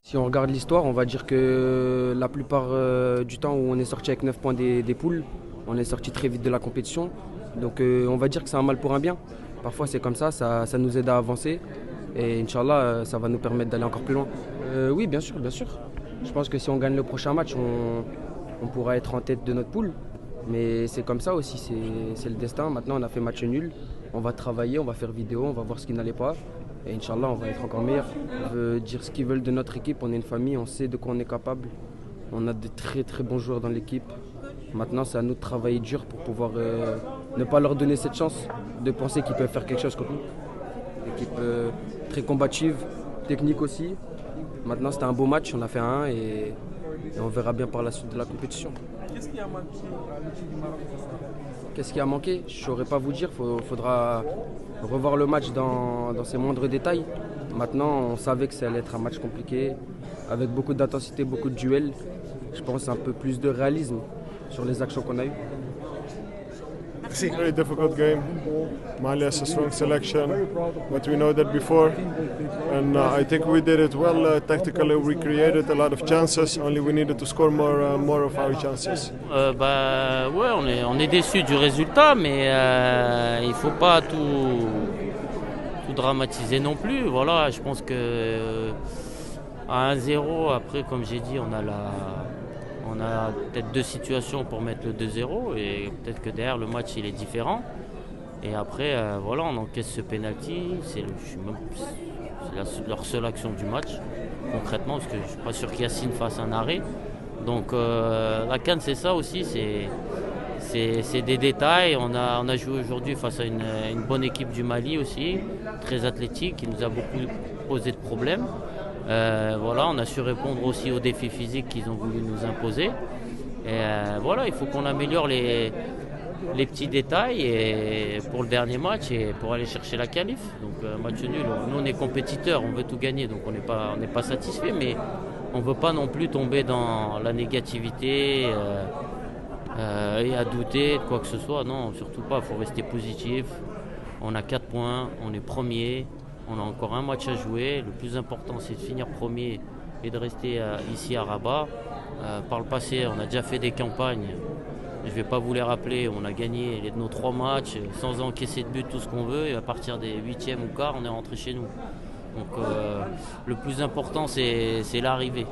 Si on regarde l'histoire, on va dire que la plupart du temps où on est sorti avec 9 points des poules, on est sorti très vite de la compétition. Donc on va dire que c'est un mal pour un bien. Parfois c'est comme ça nous aide à avancer. Et Inch'Allah, ça va nous permettre d'aller encore plus loin. Oui, bien sûr, bien sûr. Je pense que si on gagne le prochain match, on pourra être en tête de notre poule. Mais c'est comme ça aussi, c'est le destin. Maintenant, on a fait match nul. On va travailler, on va faire vidéo, on va voir ce qui n'allait pas. Et Inch'Allah, on va être encore meilleur. On veut dire ce qu'ils veulent de notre équipe. On est une famille, on sait de quoi on est capable. On a de très très bons joueurs dans l'équipe. Maintenant, c'est à nous de travailler dur pour pouvoir ne pas leur donner cette chance de penser qu'ils peuvent faire quelque chose contre nous. L'équipe très combative, technique aussi. Maintenant, c'était un beau match, on a fait un et on verra bien par la suite de la compétition. Qu'est-ce qui a manqué à l'équipe du Maroc ce soir? Qu'est-ce qui a manqué? Je ne saurais pas vous dire, il faudra revoir le match dans ses moindres détails. Maintenant, on savait que ça allait être un match compliqué, avec beaucoup d'intensité, beaucoup de duels. Je pense un peu plus de réalisme sur les actions qu'on a eues. Merci. Very difficult game. Mali has a strong selection, but we know that before. And I think we did it well tactically. We created a lot of chances. Only we needed to score more of our chances. Ouais, on est déçus du résultat, mais il faut pas tout dramatiser non plus. Voilà, je pense que à 1-0, après, comme j'ai dit, on a peut-être deux situations pour mettre le 2-0 et peut-être que derrière le match il est différent. Et après, voilà, on encaisse ce penalty. C'est leur seule action du match, concrètement, parce que je ne suis pas sûr qu'Yacine fasse un arrêt. Donc la CAN, c'est ça aussi, c'est des détails. On a joué aujourd'hui face à une bonne équipe du Mali aussi, très athlétique, qui nous a beaucoup posé de problèmes. Voilà, on a su répondre aussi aux défis physiques qu'ils ont voulu nous imposer. Et voilà, il faut qu'on améliore les petits détails et pour le dernier match et pour aller chercher la qualif. Donc match nul, nous on est compétiteurs, on veut tout gagner, donc on n'est pas satisfait, mais on ne veut pas non plus tomber dans la négativité et à douter de quoi que ce soit. Non, surtout pas, il faut rester positif. On a 4 points, on est premier. On a encore un match à jouer. Le plus important, c'est de finir premier et de rester ici à Rabat. Par le passé, on a déjà fait des campagnes. Je ne vais pas vous les rappeler. On a gagné nos 3 matchs sans encaisser de but, tout ce qu'on veut. Et à partir des 8e ou quart, on est rentré chez nous. Donc le plus important, c'est l'arrivée.